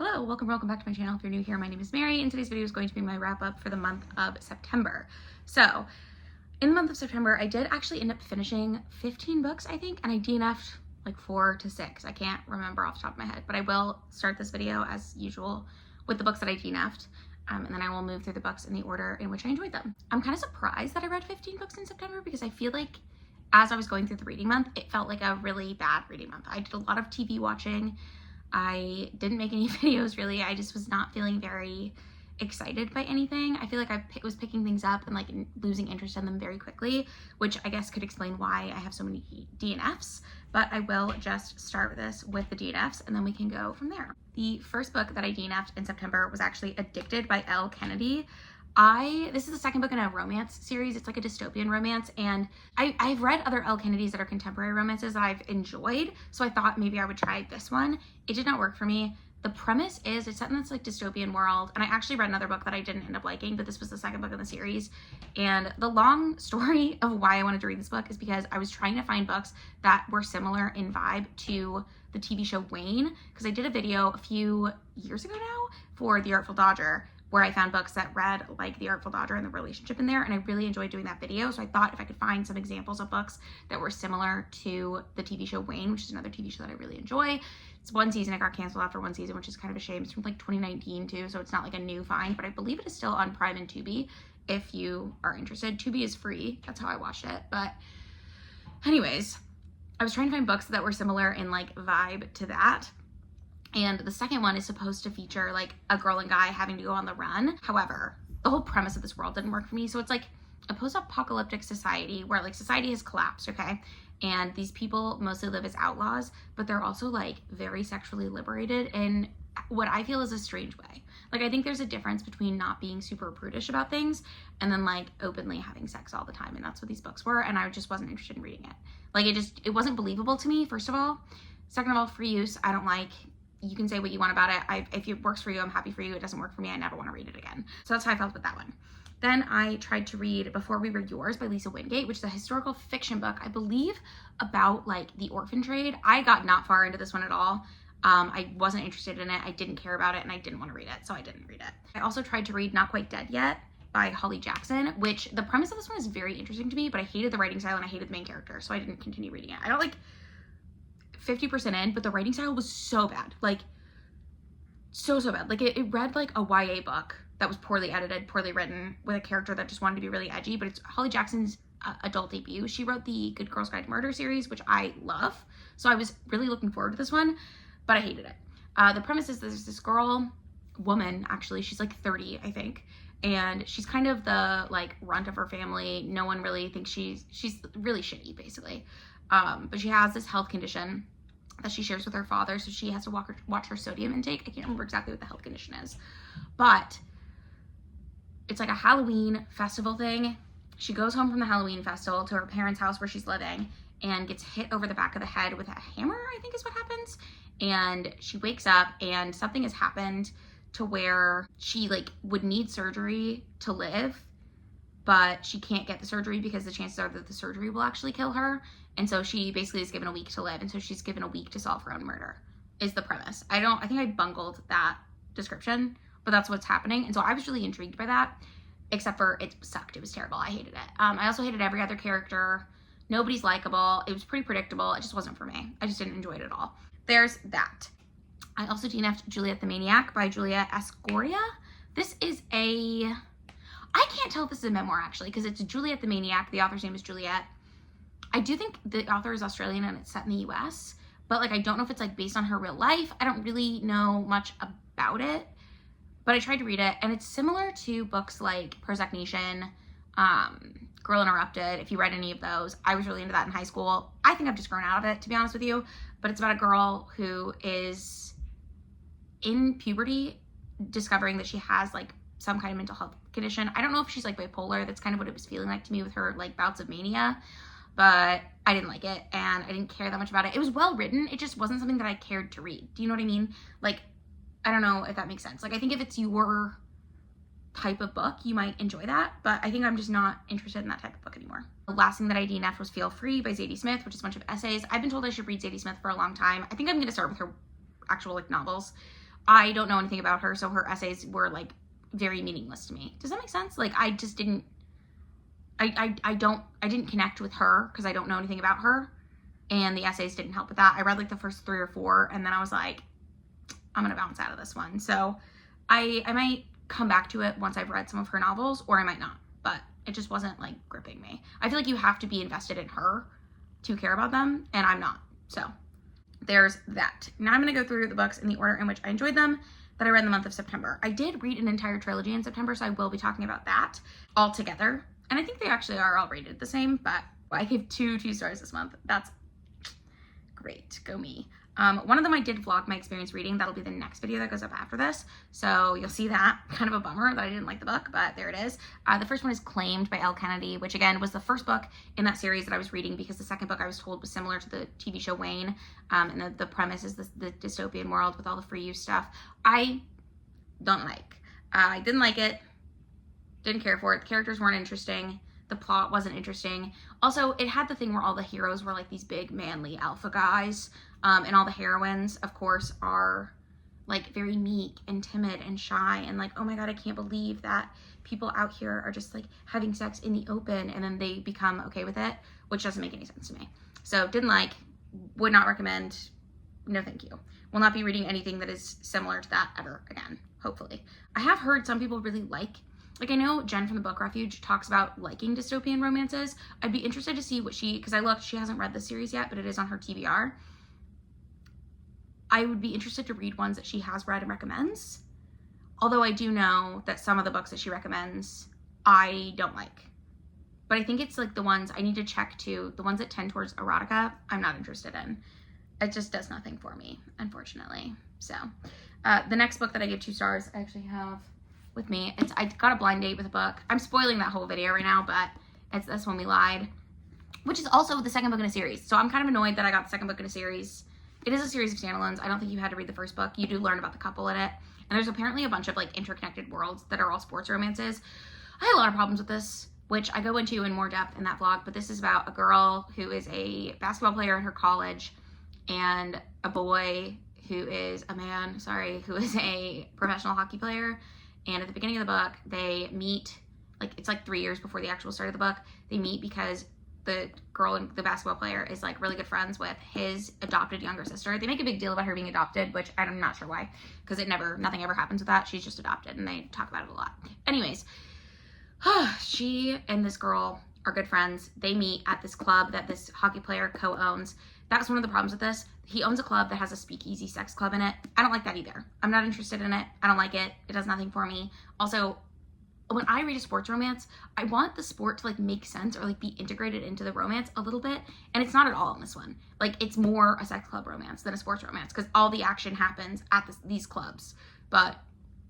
Hello, welcome back to my channel. If you're new here, my name is Mary, and today's video is going to be my wrap up for the month of September. So, in the month of September, I did actually end up finishing 15 books, I think, and I DNF'd like 4 to 6. I can't remember off the top of my head, but I will start this video as usual with the books that I DNF'd, and then I will move through the books in the order in which I enjoyed them. I'm kind of surprised that I read 15 books in September because I feel like as I was going through the reading month, it felt like a really bad reading month. I did a lot of TV watching. I didn't make any videos really. I just was not feeling very excited by anything. I feel like I was picking things up and like losing interest in them very quickly, which I guess could explain why I have so many DNFs, but I will just start this with the DNFs and then we can go from there. The first book that I DNF'd in September was actually Addicted by Elle Kennedy. This is the second book in a romance series. It's like a dystopian romance, and I've read other Elle Kennedys that are contemporary romances that I've enjoyed, so I thought maybe I would try this one. It did not work for me. The premise is it's set in this like dystopian world, and I actually read another book that I didn't end up liking, but this was the second book in the series. And the long story of why I wanted to read this book is because I was trying to find books that were similar in vibe to the TV show Wayne, because I did a video a few years ago now for The Artful Dodger, where I found books that read like The Artful Dodger and the relationship in there, and I really enjoyed doing that video. So I thought if I could find some examples of books that were similar to the TV show Wayne, which is another TV show that I really enjoy. It's one season, it got canceled after one season, which is kind of a shame. It's from like 2019 too, so it's not like a new find, but I believe it is still on Prime and Tubi if you are interested. Tubi is free, that's how I watched it. But anyways, I was trying to find books that were similar in like vibe to that. And the second one is supposed to feature like a girl and guy having to go on the run. However, the whole premise of this world didn't work for me. So it's like a post-apocalyptic society where like society has collapsed, okay? And these people mostly live as outlaws, but they're also like very sexually liberated in what I feel is a strange way. Like I think there's a difference between not being super prudish about things and then like openly having sex all the time. And that's what these books were. And I just wasn't interested in reading it. Like it wasn't believable to me, first of all. Second of all, free use, I don't like. You can say what you want about it. If it works for you, I'm happy for you. It doesn't work for me, I never want to read it again. So that's how I felt with that one. Then I tried to read Before We Were Yours by Lisa Wingate, which is a historical fiction book, I believe, about like the orphan trade. I got not far into this one at all. I wasn't interested in it. I didn't care about it and I didn't want to read it, so I didn't read it. I also tried to read Not Quite Dead Yet by Holly Jackson, which the premise of this one is very interesting to me, but I hated the writing style and I hated the main character, so I didn't continue reading it. I don't like 50% in, but the writing style was so bad. Like, so bad. Like, it read like a YA book that was poorly edited, poorly written, with a character that just wanted to be really edgy, but it's Holly Jackson's adult debut. She wrote the Good Girls Guide to Murder series, which I love, so I was really looking forward to this one, but I hated it. The premise is there's this woman, actually, she's like 30, I think, and she's kind of the like runt of her family. No one really thinks she's really shitty, basically. But she has this health condition that she shares with her father, so she has to watch her sodium intake. I can't remember exactly what the health condition is, but it's like a Halloween festival thing. She goes home from the Halloween festival to her parents' house where she's living and gets hit over the back of the head with a hammer, I think is what happens. And she wakes up and something has happened to where she like would need surgery to live, but she can't get the surgery because the chances are that the surgery will actually kill her. And so she basically is given a week to live. And so she's given a week to solve her own murder is the premise. I think I bungled that description, but that's what's happening. And so I was really intrigued by that, except for it sucked. It was terrible. I hated it. I also hated every other character. Nobody's likable. It was pretty predictable. It just wasn't for me. I just didn't enjoy it at all. There's that. I also DNF'd Juliet the Maniac by Julia Escoria. This is I can't tell if this is a memoir actually, because it's Juliet the Maniac. The author's name is Juliet. I do think the author is Australian and it's set in the US, but like I don't know if it's like based on her real life. I don't really know much about it, but I tried to read it, and it's similar to books like Prozac Nation, Girl Interrupted. If you read any of those, I was really into that in high school. I think I've just grown out of it, to be honest with you, but it's about a girl who is in puberty discovering that she has like some kind of mental health condition. I don't know if she's like bipolar. That's kind of what it was feeling like to me with her like bouts of mania, but I didn't like it and I didn't care that much about it. It was well written. It just wasn't something that I cared to read. Do you know what I mean? Like, I don't know if that makes sense. Like, I think if it's your type of book, you might enjoy that, but I think I'm just not interested in that type of book anymore. The last thing that I DNF'd was Feel Free by Zadie Smith, which is a bunch of essays. I've been told I should read Zadie Smith for a long time. I think I'm going to start with her actual like novels. I don't know anything about her, so her essays were like very meaningless to me. Does that make sense? Like I just didn't, I didn't connect with her because I don't know anything about her, and the essays didn't help with that. I read like the first 3 or 4, and then I was like, I'm gonna bounce out of this one. So I might come back to it once I've read some of her novels, or I might not, but it just wasn't like gripping me. I feel like you have to be invested in her to care about them, and I'm not. So there's that. Now I'm gonna go through the books in the order in which I enjoyed them that I read in the month of September. I did read an entire trilogy in September, so I will be talking about that all together. And I think they actually are all rated the same, but I gave 2 stars this month. That's great. Go me. One of them I did vlog my experience reading. That'll be the next video that goes up after this. So you'll see that. Kind of a bummer that I didn't like the book, but there it is. The first one is Claimed by Elle Kennedy, which again was the first book in that series that I was reading because the second book I was told was similar to the TV show Wayne. And the premise is the dystopian world with all the free use stuff. I don't like. I didn't like it. Didn't care for it. The characters weren't interesting. The plot wasn't interesting. Also, it had the thing where all the heroes were like these big manly alpha guys. And all the heroines, of course, are like very meek and timid and shy and like, oh my God, I can't believe that people out here are just like having sex in the open, and then they become okay with it, which doesn't make any sense to me. So didn't like, would not recommend, no thank you. Will not be reading anything that is similar to that ever again, hopefully. I have heard some people really like I know Jen from the Book Refuge talks about liking dystopian romances. I'd be interested to see what because I looked, she hasn't read the series yet, but it is on her TBR. I would be interested to read ones that she has read and recommends. Although I do know that some of the books that she recommends, I don't like. But I think it's like the ones I need to check too. The ones that tend towards erotica, I'm not interested in. It just does nothing for me, unfortunately. So the next book that I give 2 stars, I actually have with me. I got a blind date with a book. I'm spoiling that whole video right now, but it's This One We Lied, which is also the second book in a series. So I'm kind of annoyed that I got the second book in a series. It is a series of standalones. I don't think you had to read the first book. You do learn about the couple in it. And there's apparently a bunch of like interconnected worlds that are all sports romances. I had a lot of problems with this, which I go into in more depth in that vlog, but this is about a girl who is a basketball player in her college and a boy who is who is a professional hockey player. And at the beginning of the book, they meet, like it's like 3 years before the actual start of the book. They meet because the girl and the basketball player is like really good friends with his adopted younger sister. They make a big deal about her being adopted, which I'm not sure why, because nothing ever happens with that. She's just adopted, and they talk about it a lot. Anyways, she and this girl are good friends. They meet at this club that this hockey player co-owns. That's one of the problems with this. He owns a club that has a speakeasy sex club in it. I don't like that either. I'm not interested in it. I don't like it. It does nothing for me. Also, when I read a sports romance, I want the sport to like make sense or like be integrated into the romance a little bit. And it's not at all in this one. Like it's more a sex club romance than a sports romance because all the action happens at these clubs. But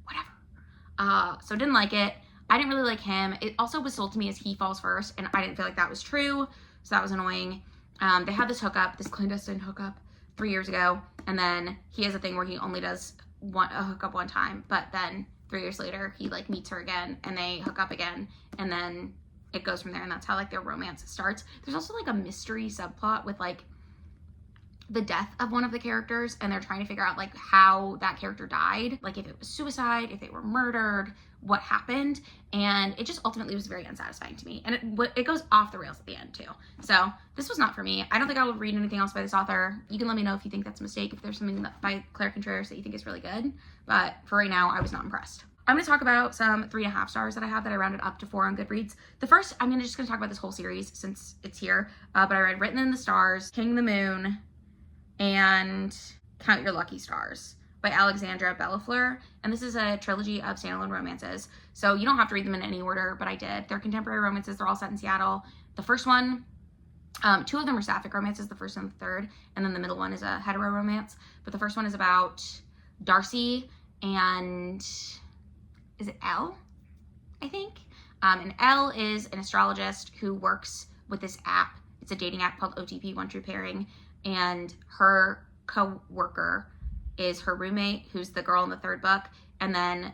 whatever. So didn't like it. I didn't really like him. It also was sold to me as he falls first, and I didn't feel like that was true. So that was annoying. They had this clandestine hookup 3 years ago, and then he has a thing where he only does a hookup one time, but then 3 years later he like meets her again and they hook up again, and then it goes from there, and that's how like their romance starts. There's also like a mystery subplot with like the death of one of the characters, and they're trying to figure out like how that character died, like if it was suicide, if they were murdered, what happened, and it just ultimately was very unsatisfying to me, and it goes off the rails at the end too. So this was not for me. I don't think I will read anything else by this author. You can let me know if you think that's a mistake, if there's something by Claire Contreras that you think is really good, but for right now I was not impressed. I'm going to talk about some 3.5 stars that I have that I rounded up to 4 on Goodreads. The first, I'm just going to talk about this whole series since it's here, but I read Written in the Stars, King the Moon, and Count Your Lucky Stars by Alexandra Bellafleur, and this is a trilogy of standalone romances. So you don't have to read them in any order, but I did. They're contemporary romances. They're all set in Seattle. The first one, 2 of them are sapphic romances, the first and the third, and then the middle one is a hetero romance. But the first one is about Darcy and, is it Elle? I think. And Elle is an astrologist who works with this app. It's a dating app called OTP, One True Pairing, and her co-worker is her roommate, who's the girl in the third book, and then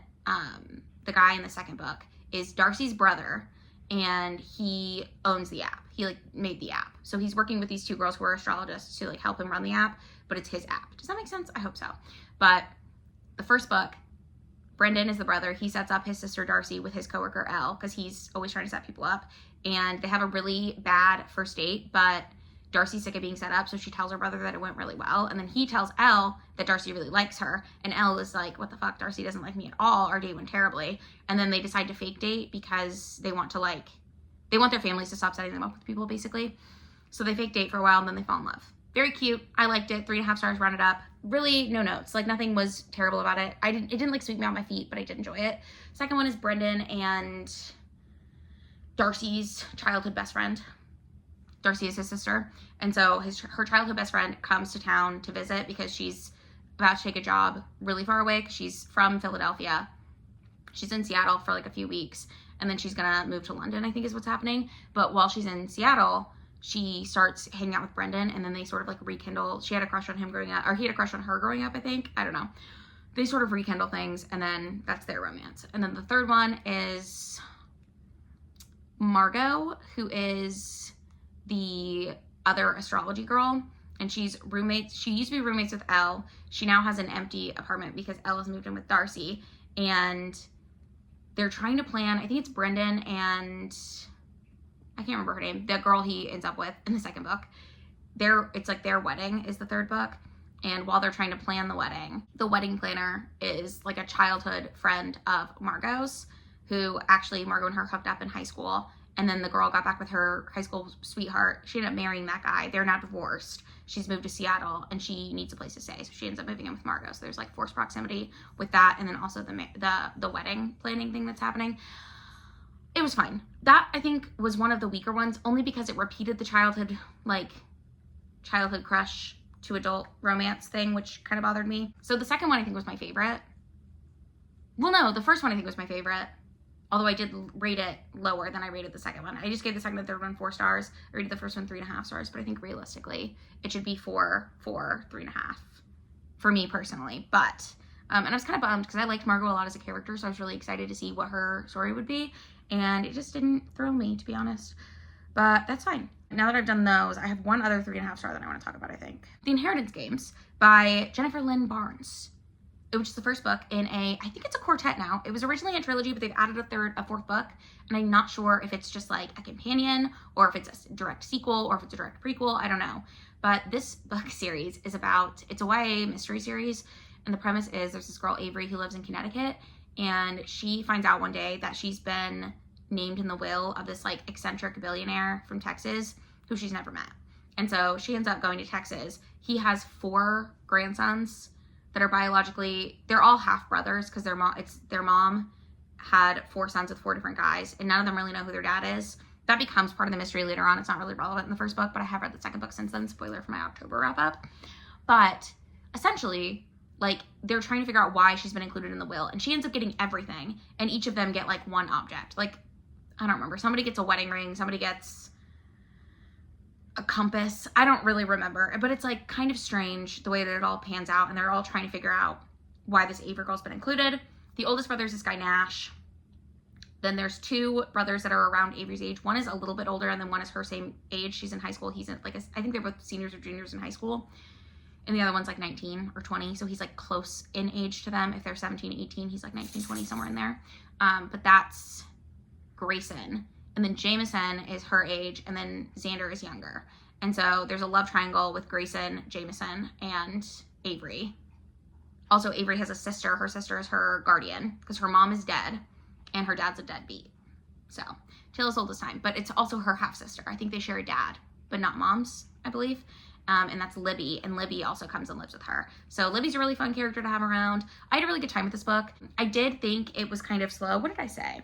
the guy in the second book is Darcy's brother, and he owns the app. He like made the app, so he's working with these 2 girls who are astrologists to like help him run the app, but it's his app. Does that make sense? I hope so. But the first book, Brendan is the brother. He sets up his sister Darcy with his coworker Elle because he's always trying to set people up. And they have a really bad first date, but Darcy's sick of being set up, so she tells her brother that it went really well. And then he tells Elle that Darcy really likes her. And Elle is like, what the fuck? Darcy doesn't like me at all. Our date went terribly. And then they decide to fake date because they want their families to stop setting them up with people, basically. So they fake date for a while, and then they fall in love. Very cute. I liked it. 3.5 stars, rounded up. Really, no notes. Like, nothing was terrible about it. It didn't like sweep me off my feet, but I did enjoy it. Second one is Brendan and Darcy's childhood best friend. Darcy is his sister. And so her childhood best friend comes to town to visit because she's about to take a job really far away because she's from Philadelphia. She's in Seattle for like a few weeks, and then she's gonna move to London, I think is what's happening. But while she's in Seattle, she starts hanging out with Brendan, and then they sort of like rekindle. She had a crush on him growing up, or he had a crush on her growing up, I think. I don't know. They sort of rekindle things, and then that's their romance. And then the third one is Margot, who is the other astrology girl, and she used to be roommates with Elle. She now has an empty apartment because Elle has moved in with Darcy, and they're trying to plan, I think it's Brendan and I can't remember her name, the girl he ends up with in the second book. It's like their wedding is the third book. And while they're trying to plan the wedding planner is like a childhood friend of Margot's, who actually Margot and her hooked up in high school. And then the girl got back with her high school sweetheart. She ended up marrying that guy. They're now divorced. She's moved to Seattle and she needs a place to stay. So she ends up moving in with Margot. So there's like forced proximity with that. And then also the wedding planning thing that's happening. It was fine. That I think was one of the weaker ones, only because it repeated the childhood crush to adult romance thing, which kind of bothered me. So the second one I think was my favorite. Well, no, the first one I think was my favorite. Although I did rate it lower than I rated the second one. I just gave the second and third one 4 stars. I rated the first one 3.5 stars, but I think realistically it should be 4, 3.5 for me personally. But, and I was kind of bummed because I liked Margot a lot as a character, so I was really excited to see what her story would be. And it just didn't thrill me, to be honest. But that's fine. Now that I've done those, I have one other 3.5 star that I want to talk about, I think. The Inheritance Games by Jennifer Lynn Barnes, which is the first book in I think it's a quartet now. It was originally a trilogy, but they've added a fourth book. And I'm not sure if it's just like a companion or if it's a direct sequel or if it's a direct prequel. I don't know. But this book series is it's a YA mystery series. And the premise is there's this girl, Avery, who lives in Connecticut. And she finds out one day that she's been named in the will of this like eccentric billionaire from Texas who she's never met. And so she ends up going to Texas. He has 4 grandsons that are biologically, they're all half brothers because their mom had 4 sons with 4 different guys, and none of them really know who their dad is. That becomes part of the mystery later on. It's not really relevant in the first book, but I have read the second book since then. Spoiler for my October wrap up. But essentially, like, they're trying to figure out why she's been included in the will, and she ends up getting everything, and each of them get like one object. Like, I don't remember. Somebody gets a wedding ring, somebody gets a compass. I don't really remember, but it's like kind of strange the way that it all pans out, and they're all trying to figure out why this Avery girl's been included. The oldest brother is this guy Nash. Then there's 2 brothers that are around Avery's age. One is a little bit older, and then one is her same age. She's in high school. He's in I think they're both seniors or juniors in high school. And the other one's like 19 or 20. So he's like close in age to them. If they're 17, 18, he's like 19, 20, somewhere in there. But that's Grayson. And then Jameson is her age, and then Xander is younger. And so there's a love triangle with Grayson, Jameson, and Avery. Also, Avery has a sister. Her sister is her guardian because her mom is dead and her dad's a deadbeat. So, tale as old as time. But it's also her half-sister. I think they share a dad, but not moms, I believe. And that's Libby. And Libby also comes and lives with her. So Libby's a really fun character to have around. I had a really good time with this book. I did think it was kind of slow. What did I say?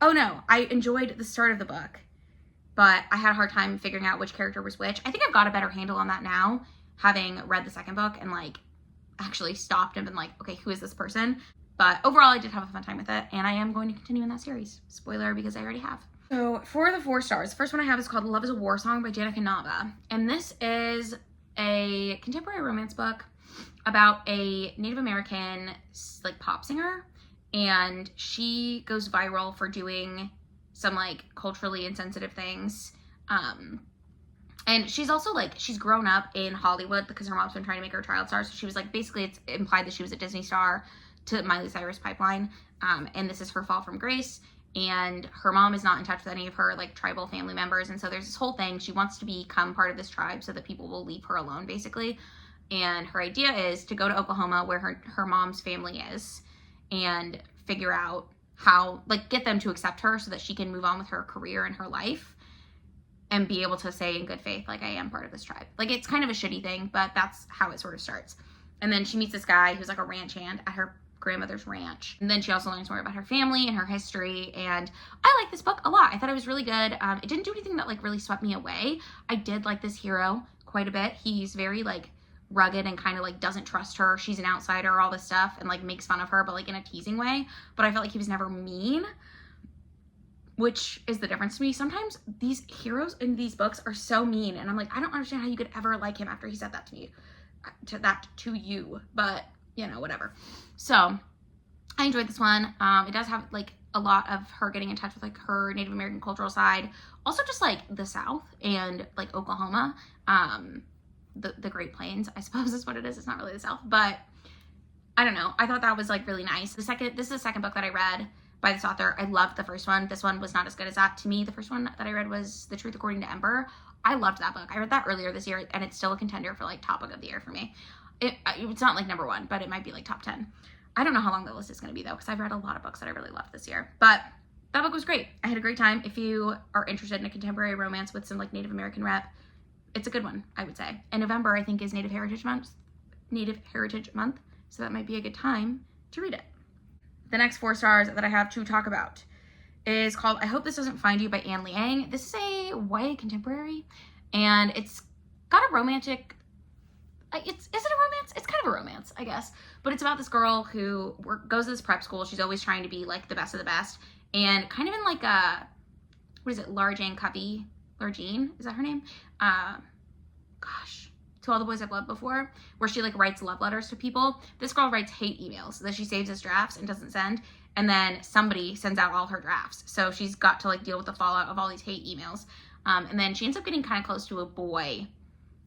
Oh no, I enjoyed the start of the book, but I had a hard time figuring out which character was which. I think I've got a better handle on that now, having read the second book and like actually stopped and been like, okay, who is this person? But overall, I did have a fun time with it, and I am going to continue in that series. Spoiler, because I already have. So for the 4 stars, the first one I have is called Love is a War Song by Danica Nava. And this is a contemporary romance book about a Native American like pop singer. And she goes viral for doing some like culturally insensitive things. And she's also like, she's grown up in Hollywood because her mom's been trying to make her a child star. So she was like, basically it's implied that she was a Disney star to Miley Cyrus pipeline. And this is her fall from grace. And her mom is not in touch with any of her like tribal family members. And so there's this whole thing. She wants to become part of this tribe so that people will leave her alone, basically. And her idea is to go to Oklahoma where her mom's family is and figure out how, like, get them to accept her so that she can move on with her career and her life and be able to say in good faith, like, I am part of this tribe. Like, it's kind of a shitty thing, but that's how it sort of starts. And then she meets this guy who's like a ranch hand at her grandmother's ranch. And then she also learns more about her family and her history. And I like this book a lot. I thought it was really good. It didn't do anything that like really swept me away. I did like this hero quite a bit. He's very like rugged and kind of like doesn't trust her. She's an outsider, all this stuff, and like makes fun of her, but like in a teasing way. But I felt like he was never mean, which is the difference to me. Sometimes these heroes in these books are so mean, and I'm like, I don't understand how you could ever like him after he said that to me, to you, but you know, whatever. So I enjoyed this one. It does have like a lot of her getting in touch with like her Native American cultural side, also just like the South and like Oklahoma, the Great Plains, I suppose is what it is. It's not really the South, but I don't know. I thought that was like really nice. This is the second book that I read by this author. I loved the first one. This one was not as good as that. To me, the first one that I read was The Truth According to Ember. I loved that book. I read that earlier this year, and it's still a contender for like top book of the year for me. It's not like number one, but it might be like top 10. I don't know how long the list is going to be though, because I've read a lot of books that I really loved this year. But that book was great. I had a great time. If you are interested in a contemporary romance with some like Native American rep, it's a good one, I would say. And November, I think, is Native Heritage Month. So that might be a good time to read it. The next 4 stars that I have to talk about is called I Hope This Doesn't Find You by Anne Liang. This is a YA contemporary, and it's got a romantic, is it a romance? It's kind of a romance, I guess. But it's about this girl who goes to this prep school. She's always trying to be like the best of the best, and kind of in like a, what is it, Larjane Covey? Larjane, is that her name? To All the Boys I've Loved Before, where she like writes love letters to people. This girl writes hate emails that she saves as drafts and doesn't send, and then somebody sends out all her drafts. So she's got to like deal with the fallout of all these hate emails. And then she ends up getting kind of close to a boy.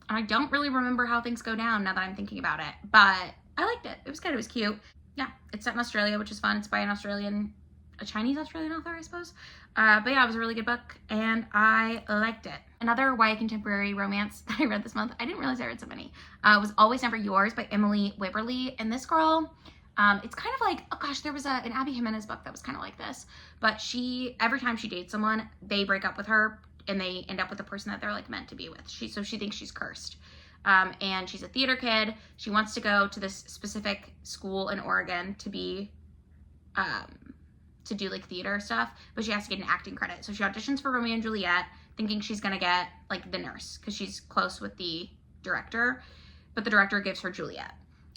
And I don't really remember how things go down now that I'm thinking about it, but I liked it. It was good. It was cute. Yeah, it's set in Australia, which is fun. It's by a Chinese Australian author, I suppose. But yeah, it was a really good book, and I liked it. Another YA contemporary romance that I read this month, I didn't realize I read so many, was Always Never Yours by Emily Wibberley. And this girl, it's kind of like, oh gosh, there was an Abby Jimenez book that was kind of like this. But every time she dates someone, they break up with her, and they end up with the person that they're like meant to be with. So she thinks she's cursed. And she's a theater kid. She wants to go to this specific school in Oregon to be, to do like theater stuff, but she has to get an acting credit. So she auditions for Romeo and Juliet, thinking she's gonna get like the nurse because she's close with the director, but the director gives her Juliet,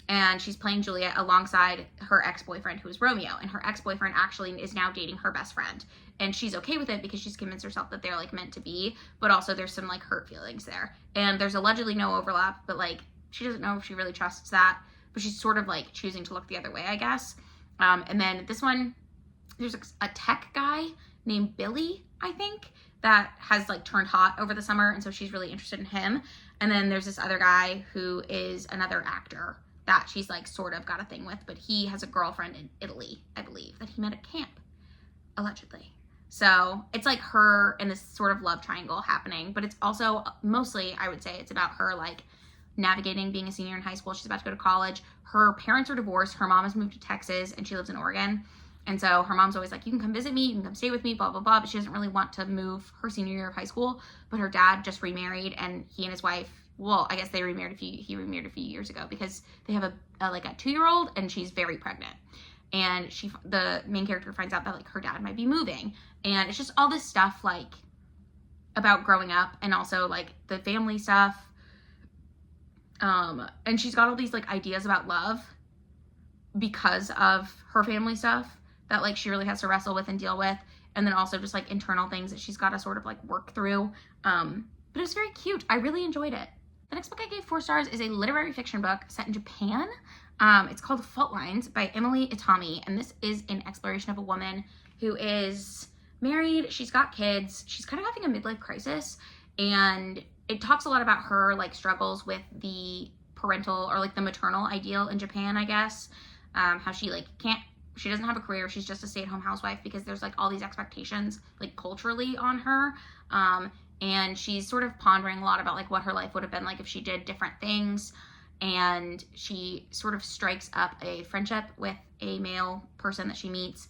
and she's playing Juliet alongside her ex-boyfriend who is Romeo, and her ex-boyfriend actually is now dating her best friend, and she's okay with it because she's convinced herself that they're like meant to be, but also there's some like hurt feelings there, and there's allegedly no overlap, but like she doesn't know if she really trusts that, but she's sort of like choosing to look the other way, I guess. And then this one, there's a tech guy named Billy, I think, that has like turned hot over the summer, and so she's really interested in him. And then there's this other guy who is another actor that she's like sort of got a thing with, but he has a girlfriend in Italy, I believe, that he met at camp, allegedly. So it's like her and this sort of love triangle happening, but it's also mostly, I would say, it's about her like navigating being a senior in high school. She's about to go to college. Her parents are divorced. Her mom has moved to Texas, and she lives in Oregon. And so her mom's always like, you can come visit me, you can come stay with me, blah, blah, blah. But she doesn't really want to move her senior year of high school. But her dad just remarried, and he and his wife, well, I guess he remarried a few years ago, because they have a 2-year-old, and she's very pregnant. And the main character finds out that like her dad might be moving. And it's just all this stuff like about growing up, and also like the family stuff. And she's got all these like ideas about love because of her family stuff that like she really has to wrestle with and deal with, and then also just like internal things that she's got to sort of like work through. But it was very cute. I really enjoyed it. The next book I gave 4 stars is a literary fiction book set in Japan. It's called Fault Lines by Emily Itami, and this is an exploration of a woman who is married, she's got kids, she's kind of having a midlife crisis, and it talks a lot about her like struggles with the parental or like the maternal ideal in Japan, I guess. How she like she doesn't have a career. She's just a stay-at-home housewife because there's like all these expectations like culturally on her. And she's sort of pondering a lot about like what her life would have been like if she did different things. And she sort of strikes up a friendship with a male person that she meets.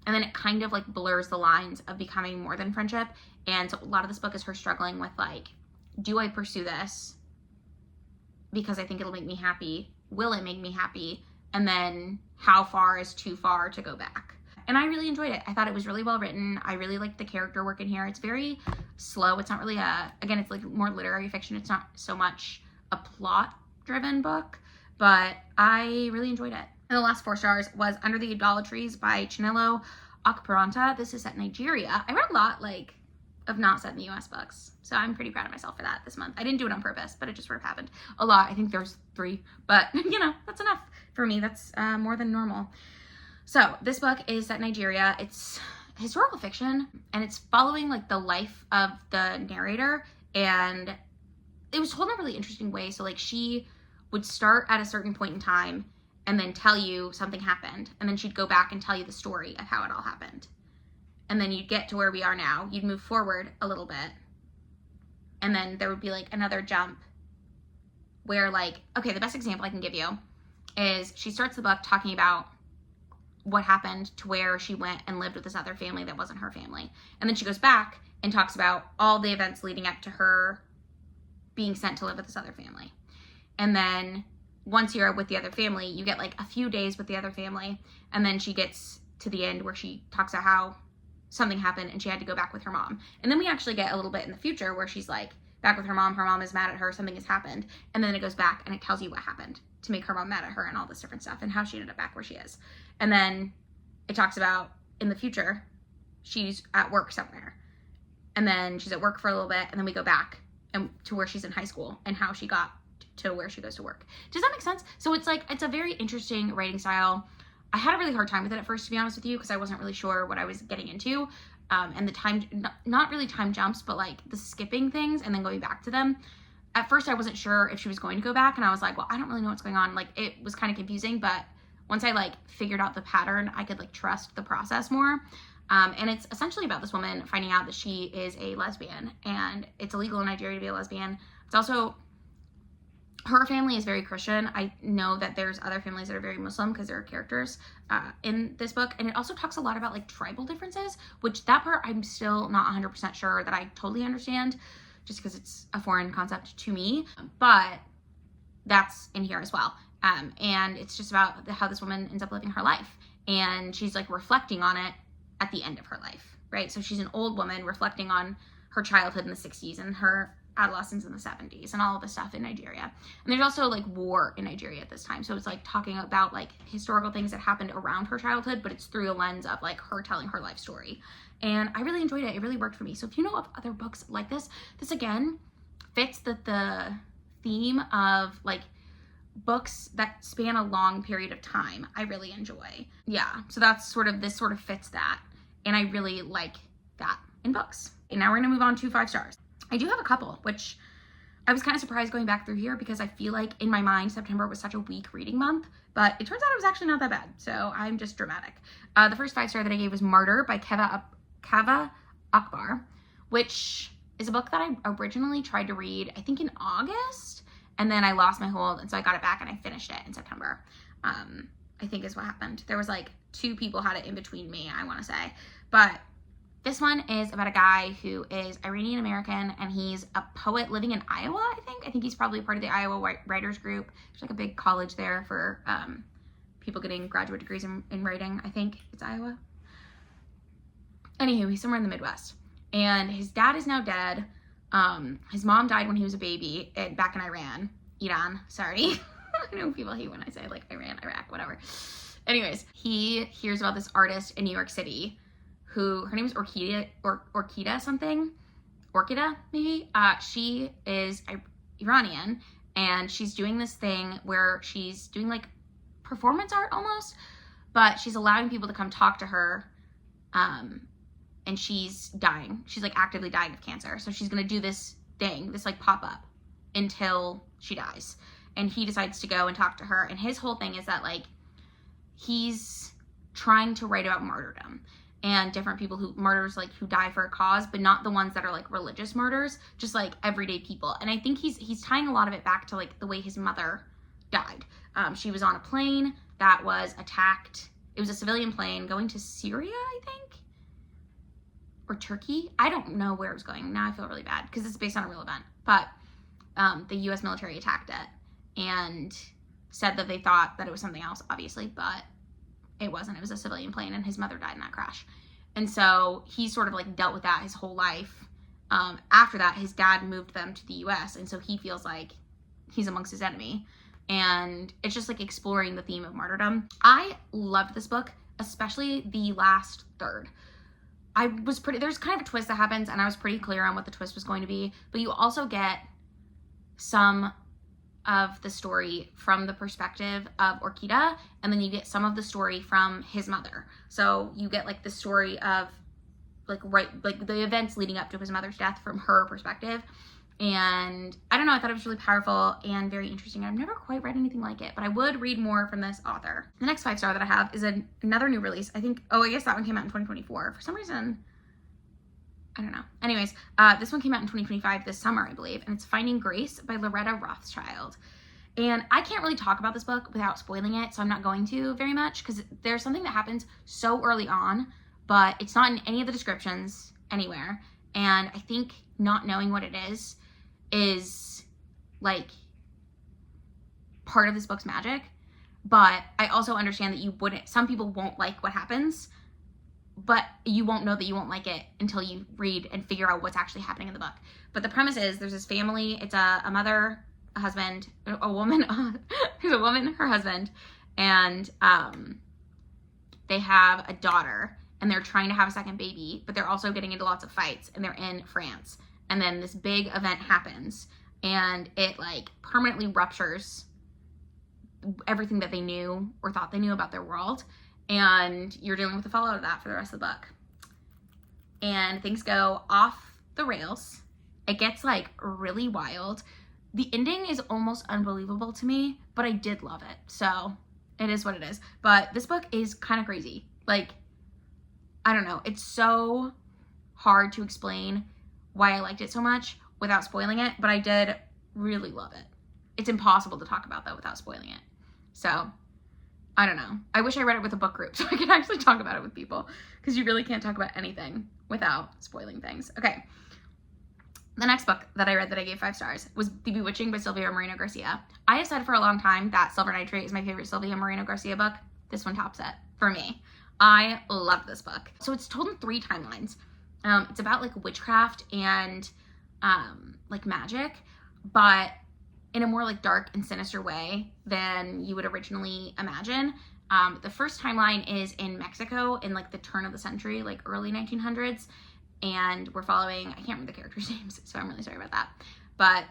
And then it kind of like blurs the lines of becoming more than friendship. And so a lot of this book is her struggling with like, do I pursue this because I think it'll make me happy? Will it make me happy? And then how far is too far to go back? And I really enjoyed it. I thought it was really well written. I really liked the character work in here. It's very slow. It's not really again, it's like more literary fiction. It's not so much a plot driven book, but I really enjoyed it. And the last 4 stars was Under the Idolatries by Chinelo Akparanta. This is set in Nigeria. I read a lot like of not set in the US books, so I'm pretty proud of myself for that this month. I didn't do it on purpose, but it just sort of happened. A lot. I think there's 3, but you know, that's enough for me. That's more than normal. So this book is set in Nigeria. It's historical fiction, and it's following like the life of the narrator, and it was told in a really interesting way. So like she would start at a certain point in time and then tell you something happened, and then she'd go back and tell you the story of how it all happened. And then you'd get to where we are now. You'd move forward a little bit, and then there would be like another jump where like, okay, the best example I can give you is she starts the book talking about what happened to where she went and lived with this other family that wasn't her family. And then she goes back and talks about all the events leading up to her being sent to live with this other family. And then once you're with the other family, you get like a few days with the other family. And then she gets to the end where she talks about how something happened and she had to go back with her mom. And then we actually get a little bit in the future where she's like back with her mom is mad at her, something has happened. And then it goes back and it tells you what happened to make her mom mad at her and all this different stuff and how she ended up back where she is. And then it talks about in the future, she's at work somewhere. And then she's at work for a little bit, and then we go back and to where she's in high school and how she got to where she goes to work. Does that make sense? So it's like, it's a very interesting writing style. I had a really hard time with it at first, to be honest with you, because I wasn't really sure what I was getting into. And the time, not really time jumps, but like the skipping things and then going back to them. At first, I wasn't sure if she was going to go back, and I was like, well, I don't really know what's going on. Like, it was kind of confusing, but once I like figured out the pattern, I could like trust the process more. And it's essentially about this woman finding out that she is a lesbian, and it's illegal in Nigeria to be a lesbian. It's also, her family is very Christian. I know that there's other families that are very Muslim because there are characters in this book. And it also talks a lot about like tribal differences, which that part I'm still not 100% sure that I totally understand, just because it's a foreign concept to me, but that's in here as well. And it's just about how this woman ends up living her life, and she's like reflecting on it at the end of her life, right? So she's an old woman reflecting on her childhood in the 60s and her adolescence in the 70s and all of the stuff in Nigeria. And there's also like war in Nigeria at this time. So it's like talking about like historical things that happened around her childhood, but it's through the lens of like her telling her life story. And I really enjoyed it. It really worked for me. So if you know of other books like this again fits the theme of like books that span a long period of time. I really enjoy. Yeah, so that's this sort of fits that. And I really like that in books. And now we're gonna move on to 5 stars. I do have a couple, which I was kind of surprised going back through here because I feel like in my mind, September was such a weak reading month, but it turns out it was actually not that bad. So I'm just dramatic. The first 5 star that I gave was Martyr by Kaveh Akbar, which is a book that I originally tried to read, I think in August, and then I lost my hold, and so I got it back and I finished it in September. I think is what happened. There was like 2 people had it in between me, I want to say. But this one is about a guy who is Iranian American, and he's a poet living in Iowa, I think. I think he's probably part of the Iowa Writers Group. There's like a big college there for people getting graduate degrees in writing. I think it's Iowa. Anywho, he's somewhere in the Midwest. And his dad is now dead. His mom died when he was a baby back in Iran, sorry. I know people hate when I say like Iran, Iraq, whatever. Anyways, he hears about this artist in New York City who, her name is Orkida something. Orkida, maybe? She is Iranian, and she's doing this thing where she's doing like performance art almost, but she's allowing people to come talk to her, and she's dying. She's like actively dying of cancer. So she's gonna do this thing, this like pop-up until she dies. And he decides to go and talk to her. And his whole thing is that like he's trying to write about martyrdom and different people who martyrs, like who die for a cause, but not the ones that are like religious martyrs, just like everyday people. And I think he's tying a lot of it back to like the way his mother died. She was on a plane that was attacked. It was a civilian plane going to Syria, I think, or Turkey. I don't know where it was going. Now I feel really bad because it's based on a real event. But the U.S. military attacked it and said that they thought that it was something else, obviously, but it wasn't. It was a civilian plane, and his mother died in that crash. And so he sort of like dealt with that his whole life. After that, his dad moved them to the U.S., and so he feels like he's amongst his enemy. And it's just like exploring the theme of martyrdom. I loved this book, especially the last third. There's kind of a twist that happens, and I was pretty clear on what the twist was going to be, but you also get some of the story from the perspective of Orkita, and then you get some of the story from his mother. So you get like the story of like the events leading up to his mother's death from her perspective. And I don't know, I thought it was really powerful and very interesting. I've never quite read anything like it, but I would read more from this author. The next 5-star that I have is another new release. I guess that one came out in 2024. For some reason, I don't know. Anyways, this one came out in 2025 this summer, I believe, and it's Finding Grace by Loretta Rothschild. And I can't really talk about this book without spoiling it, so I'm not going to very much because there's something that happens so early on, but it's not in any of the descriptions anywhere. And I think not knowing what it is like part of this book's magic. But I also understand that some people won't like what happens, but you won't know that you won't like it until you read and figure out what's actually happening in the book. But the premise is there's this family. It's a mother, a husband, a woman. There's a woman, her husband, and they have a daughter, and they're trying to have a second baby, but they're also getting into lots of fights, and they're in France. And then this big event happens, and it like permanently ruptures everything that they knew or thought they knew about their world. And you're dealing with the fallout of that for the rest of the book. And things go off the rails. It gets like really wild. The ending is almost unbelievable to me, but I did love it. So it is what it is. But this book is kind of crazy. Like, I don't know. It's so hard to explain why I liked it so much without spoiling it, but I did really love it. It's impossible to talk about that without spoiling it. So I don't know. I wish I read it with a book group so I could actually talk about it with people, because you really can't talk about anything without spoiling things. Okay. The next book that I read that I gave 5 stars was The Bewitching by Silvia Moreno Garcia. I have said for a long time that Silver Nitrate is my favorite Silvia Moreno Garcia book. This one tops it for me. I love this book. So it's told in 3 timelines. It's about like witchcraft and like magic, but in a more like dark and sinister way than you would originally imagine. The first timeline is in Mexico in like the turn of the century, like early 1900s. And we're following, I can't remember the characters' names, so I'm really sorry about that. But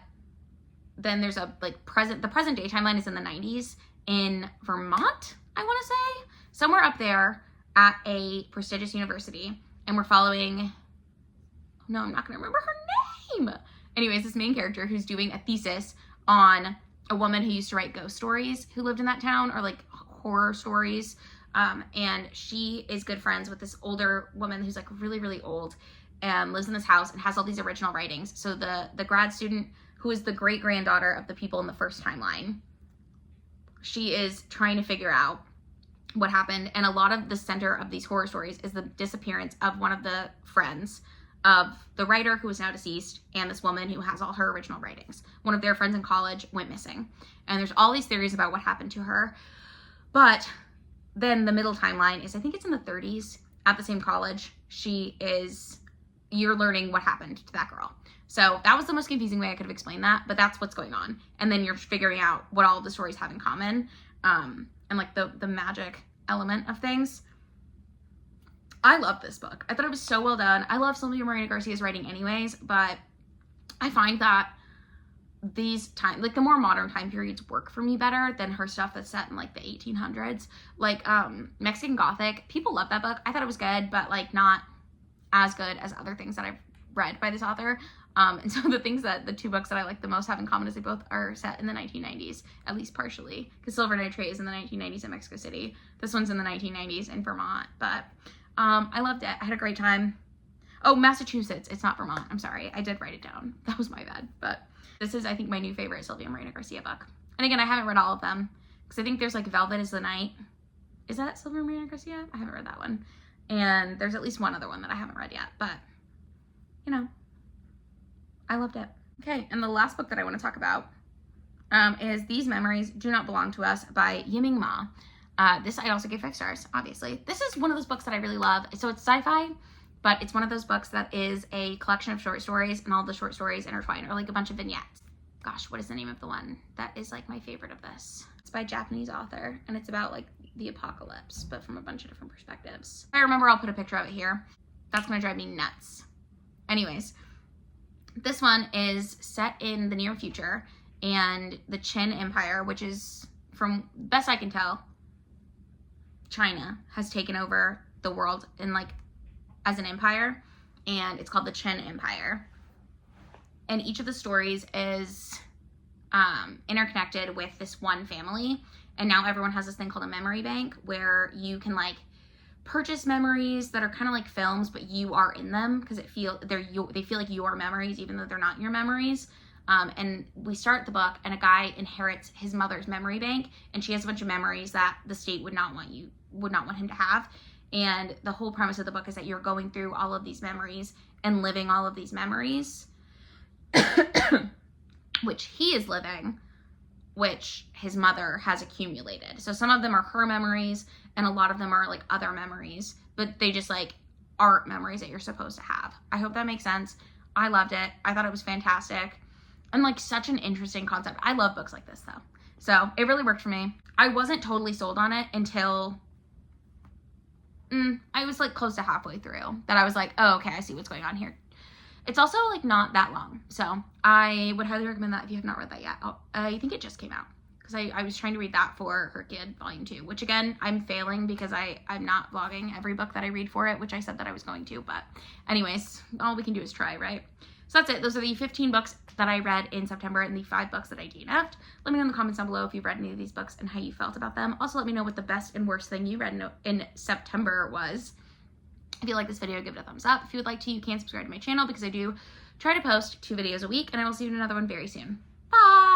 then there's a like the present day timeline is in the 90s in Vermont, I want to say, somewhere up there at a prestigious university. And we're following, no, I'm not going to remember her name. Anyways, this main character who's doing a thesis on a woman who used to write ghost stories who lived in that town, or like horror stories. And she is good friends with this older woman who's like really, really old and lives in this house and has all these original writings. So the grad student, who is the great granddaughter of the people in the first timeline, she is trying to figure out what happened. And a lot of the center of these horror stories is the disappearance of one of the friends of the writer who is now deceased and this woman who has all her original writings. One of their friends in college went missing. And there's all these theories about what happened to her. But then the middle timeline is, I think it's in the 30s, at the same college. You're learning what happened to that girl. So that was the most confusing way I could have explained that, but that's what's going on. And then you're figuring out what all of the stories have in common, and like the magic element of things. I love this book. I thought it was so well done. I love Silvia Moreno Garcia's writing anyways, but I find that these the more modern time periods work for me better than her stuff that's set in like the 1800s. Like Mexican Gothic, people love that book. I thought it was good, but like not as good as other things that I've read by this author. And so the two books that I like the most have in common is they both are set in the 1990s, at least partially, because Silver Nitrate is in the 1990s in Mexico City. This one's in the 1990s in Vermont, but I loved it. I had a great time. Oh, Massachusetts. It's not Vermont. I'm sorry. I did write it down. That was my bad. But this is, I think, my new favorite Sylvia Moreno Garcia book. And again, I haven't read all of them because I think there's like Velvet is the Night. Is that Sylvia Moreno Garcia? I haven't read that one. And there's at least one other one that I haven't read yet. But, you know, I loved it. Okay, and the last book that I want to talk about is These Memories Do Not Belong to Us by Yiming Ma. This I also gave 5 stars, obviously. This is one of those books that I really love. So it's sci-fi, but it's one of those books that is a collection of short stories, and all the short stories intertwine, or like a bunch of vignettes. Gosh, what is the name of the one that is like my favorite of this? It's by a Japanese author, and it's about like the apocalypse, but from a bunch of different perspectives. If I remember, I'll put a picture of it here. That's gonna drive me nuts. Anyways, this one is set in the near future, and the Qin Empire, which is, from best I can tell, China has taken over the world in like as an empire, and it's called the Qin Empire. And each of the stories is interconnected with this one family, and now everyone has this thing called a memory bank where you can like purchase memories that are kind of like films, but you are in them because they feel like your memories even though they're not your memories. And we start the book, and a guy inherits his mother's memory bank, and she has a bunch of memories that the state would not want him to have. And the whole premise of the book is that you're going through all of these memories and living all of these memories, which he is living, which his mother has accumulated. So some of them are her memories, and a lot of them are like other memories, but they just like aren't memories that you're supposed to have. I hope that makes sense. I loved it. I thought it was fantastic. And like such an interesting concept. I love books like this though. So it really worked for me. I wasn't totally sold on it until I was like close to halfway through that I was like, oh, okay, I see what's going on here. It's also like not that long. So I would highly recommend that if you have not read that yet. I think it just came out because I was trying to read that for Her Kid Volume 2, which again, I'm failing because I'm not vlogging every book that I read for it, which I said that I was going to. But anyways, all we can do is try, right? So that's it. Those are the 15 books that I read in September and the 5 books that I DNF'd. Let me know in the comments down below if you've read any of these books and how you felt about them. Also, let me know what the best and worst thing you read in September was. If you like this video, give it a thumbs up. If you would like to, you can subscribe to my channel because I do try to post 2 videos a week, and I will see you in another one very soon. Bye!